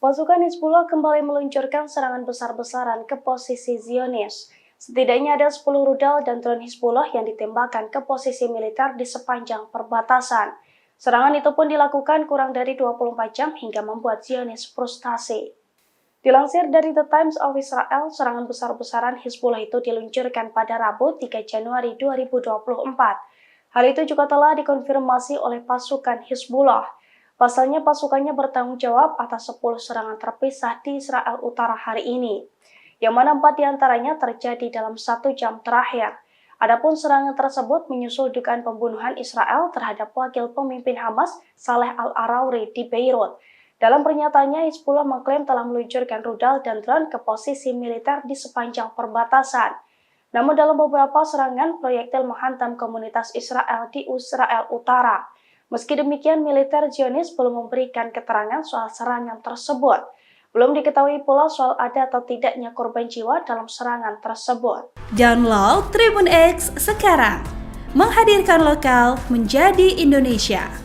Pasukan Hizbullah kembali meluncurkan serangan besar-besaran ke posisi Zionis. Setidaknya ada 10 rudal dan drone Hizbullah yang ditembakkan ke posisi militer di sepanjang perbatasan. Serangan itu pun dilakukan kurang dari 24 jam hingga membuat Zionis frustasi. Dilansir dari The Times of Israel, serangan besar-besaran Hizbullah itu diluncurkan pada Rabu 3 Januari 2024. Hal itu juga telah dikonfirmasi oleh pasukan Hizbullah. Pasalnya pasukannya bertanggung jawab atas 10 serangan terpisah di Israel Utara hari ini, yang mana 4 diantaranya terjadi dalam 1 jam terakhir. Adapun serangan tersebut menyusul dugaan pembunuhan Israel terhadap wakil pemimpin Hamas, Saleh Al-Arauri di Beirut. Dalam pernyataannya, Hizbullah mengklaim telah meluncurkan rudal dan drone ke posisi militer di sepanjang perbatasan. Namun dalam beberapa serangan, proyektil menghantam komunitas Israel di Israel Utara. Meski demikian, militer Zionis belum memberikan keterangan soal serangan tersebut. Belum diketahui pula soal ada atau tidaknya korban jiwa dalam serangan tersebut. Download Tribun X sekarang, menghadirkan lokal menjadi Indonesia.